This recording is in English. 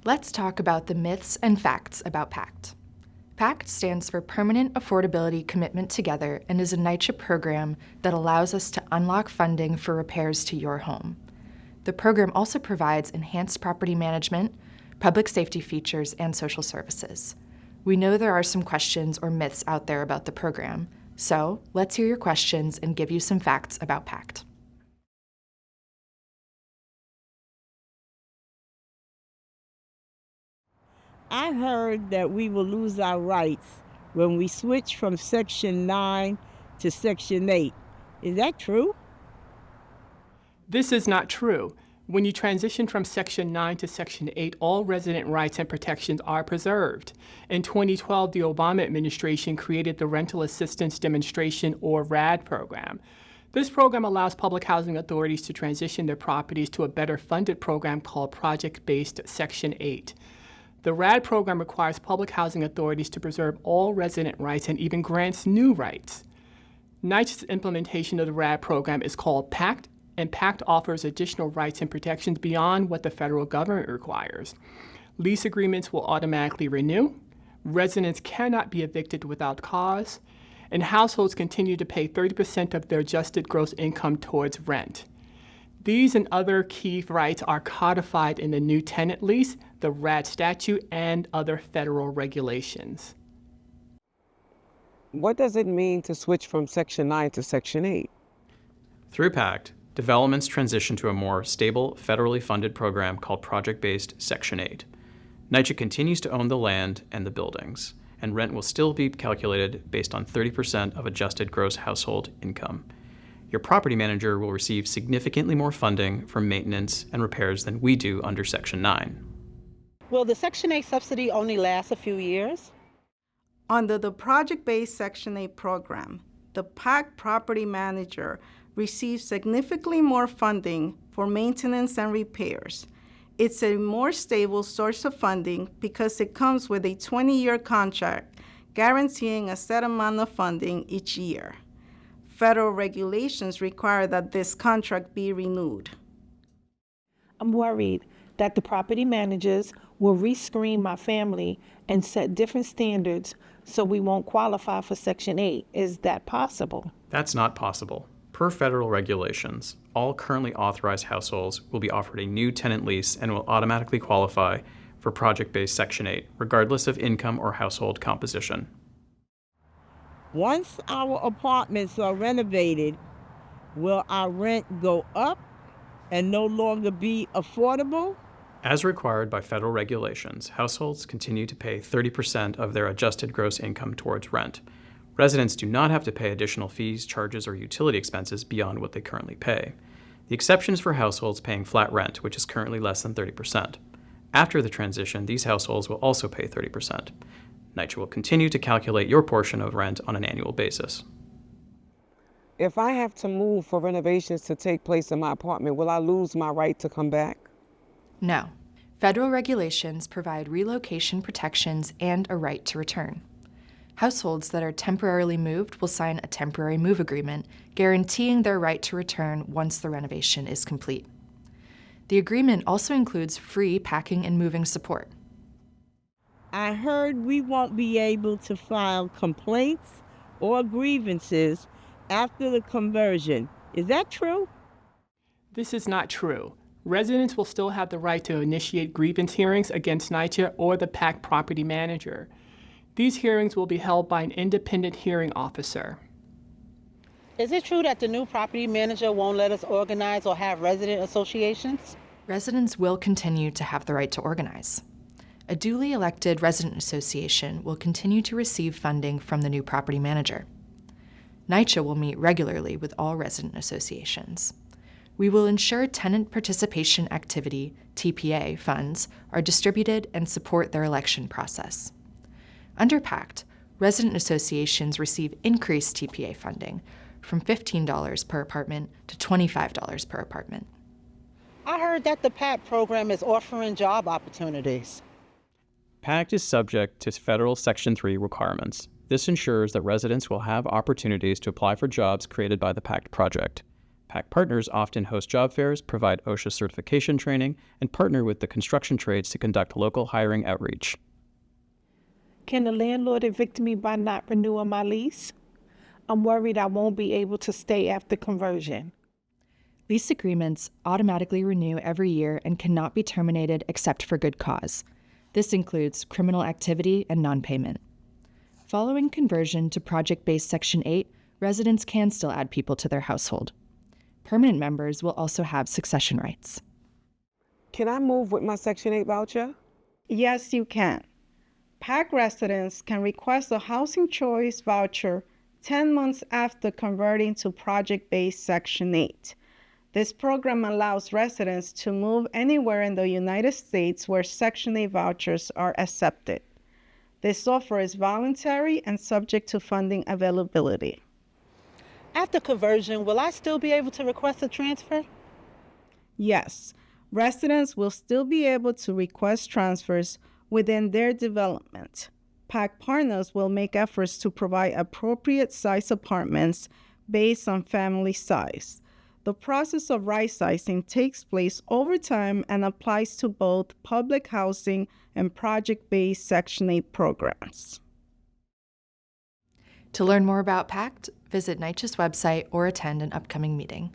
Let's talk about the myths and facts about PACT. PACT stands for Permanent Affordability Commitment Together and is a NYCHA program that allows us to unlock funding for repairs to your home. The program also provides enhanced property management, public safety features, and social services. We know there are some questions or myths out there about the program, so let's hear your questions and give you some facts about PACT. I heard that we will lose our rights when we switch from Section 9 to Section 8. Is that true? This is not true. When you transition from Section 9 to Section 8, all resident rights and protections are preserved. In 2012, the Obama administration created the Rental Assistance Demonstration, or RAD program. This program allows public housing authorities to transition their properties to a better funded program called Project-Based Section 8. The RAD program requires public housing authorities to preserve all resident rights and even grants new rights. NYCHA's implementation of the RAD program is called PACT, and PACT offers additional rights and protections beyond what the federal government requires. Lease agreements will automatically renew, residents cannot be evicted without cause, and households continue to pay 30% of their adjusted gross income towards rent. These and other key rights are codified in the new tenant lease, the RAD statute, and other federal regulations. What does it mean to switch from Section 9 to Section 8? Through PACT, developments transition to a more stable, federally funded program called Project-Based Section 8. NYCHA continues to own the land and the buildings, and rent will still be calculated based on 30% of adjusted gross household income. Your property manager will receive significantly more funding for maintenance and repairs than we do under Section 9. Will the Section 8 subsidy only last a few years? Under the Project-Based Section 8 program, the PACT property manager receives significantly more funding for maintenance and repairs. It's a more stable source of funding because it comes with a 20-year contract guaranteeing a set amount of funding each year. Federal regulations require that this contract be renewed. I'm worried that the property managers will rescreen my family and set different standards so we won't qualify for Section 8. Is that possible? That's not possible. Per federal regulations, all currently authorized households will be offered a new tenant lease and will automatically qualify for Project-Based Section 8, regardless of income or household composition. Once our apartments are renovated, will our rent go up and no longer be affordable? As required by federal regulations, households continue to pay 30% of their adjusted gross income towards rent. Residents do not have to pay additional fees, charges, or utility expenses beyond what they currently pay. The exception is for households paying flat rent, which is currently less than 30%. After the transition, these households will also pay 30%. NYCHA will continue to calculate your portion of rent on an annual basis. If I have to move for renovations to take place in my apartment, will I lose my right to come back? No. Federal regulations provide relocation protections and a right to return. Households that are temporarily moved will sign a temporary move agreement, guaranteeing their right to return once the renovation is complete. The agreement also includes free packing and moving support. I heard we won't be able to file complaints or grievances after the conversion. Is that true? This is not true. Residents will still have the right to initiate grievance hearings against NYCHA or the PACT property manager. These hearings will be held by an independent hearing officer. Is it true that the new property manager won't let us organize or have resident associations? Residents will continue to have the right to organize. A duly elected resident association will continue to receive funding from the new property manager. NYCHA will meet regularly with all resident associations. We will ensure tenant participation activity, TPA, funds are distributed and support their election process. Under PACT, resident associations receive increased TPA funding from $15 per apartment to $25 per apartment. I heard that the PACT program is offering job opportunities. PACT is subject to federal Section 3 requirements. This ensures that residents will have opportunities to apply for jobs created by the PACT project. PACT partners often host job fairs, provide OSHA certification training, and partner with the construction trades to conduct local hiring outreach. Can the landlord evict me by not renewing my lease? I'm worried I won't be able to stay after conversion. Lease agreements automatically renew every year and cannot be terminated except for good cause. This includes criminal activity and non-payment. Following conversion to project-based Section 8, residents can still add people to their household. Permanent members will also have succession rights. Can I move with my Section 8 voucher? Yes, you can. PACT residents can request a housing choice voucher 10 months after converting to project-based Section 8. This program allows residents to move anywhere in the United States where Section 8 vouchers are accepted. This offer is voluntary and subject to funding availability. After conversion, will I still be able to request a transfer? Yes, residents will still be able to request transfers within their development. PACT partners will make efforts to provide appropriate size apartments based on family size. The process of right-sizing takes place over time and applies to both public housing and project-based Section 8 programs. To learn more about PACT, visit NYCHA's website or attend an upcoming meeting.